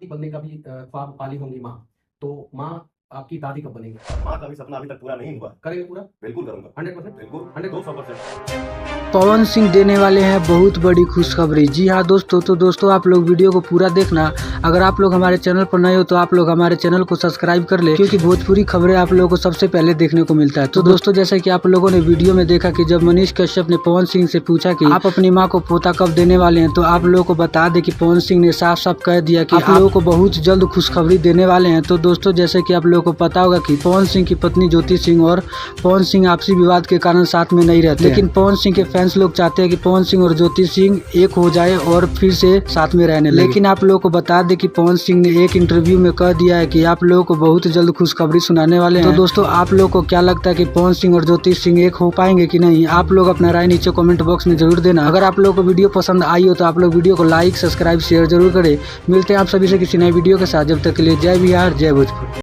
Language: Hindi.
बनने का भी ख्वाब पाली होंगी माँ, तो माँ आपकी दादी कब बनेगी? माँ का भी सपना अभी तक पूरा नहीं हुआ। करेंगे पूरा? बिल्कुल करूंगा। 100%? बिल्कुल 100%? पवन सिंह देने वाले हैं बहुत बड़ी खुशखबरी। जी हाँ दोस्तों, तो दोस्तों आप लोग वीडियो को पूरा देखना। अगर आप लोग हमारे चैनल पर नए हो तो आप लोग हमारे चैनल को सब्सक्राइब कर ले, क्योंकि भोजपुरी खबरें आप लोगों को सबसे पहले देखने को मिलता है। तो दोस्तों जैसे कि आप लोगों ने वीडियो में देखा कि जब मनीष कश्यप ने पवन सिंह से पूछा कि आप अपनी माँ को पोता कब देने वाले हैं, तो आप लोगों को बता दें कि पवन सिंह ने साफ साफ कह दिया कि आप लोगों को बहुत जल्द खुशखबरी देने वाले हैं। तो दोस्तों जैसे कि आप लोगों को पता होगा कि पवन सिंह की पत्नी ज्योति सिंह और पवन सिंह आपसी विवाद के कारण साथ में नहीं रहते, लेकिन पवन सिंह के फैंस लोग चाहते हैं कि पवन सिंह और ज्योति सिंह एक हो जाए और फिर से साथ में रहने लगे। लेकिन आप लोगों को बता दें कि पवन सिंह ने एक इंटरव्यू में कह दिया है कि आप लोगों को बहुत जल्द खुशखबरी सुनाने वाले हैं। तो दोस्तों आप लोगों को क्या लगता है कि पवन सिंह और ज्योति सिंह एक हो पाएंगे कि नहीं? आप लोग अपना राय नीचे कमेंट बॉक्स में जरूर देना। अगर आप लोगों को वीडियो पसंद आई हो तो आप लोग वीडियो को लाइक, सब्सक्राइब, शेयर जरूर करें। मिलते हैं आप सभी से किसी नए वीडियो के साथ। जब तक के लिए जय बिहार, जय भोजपुर।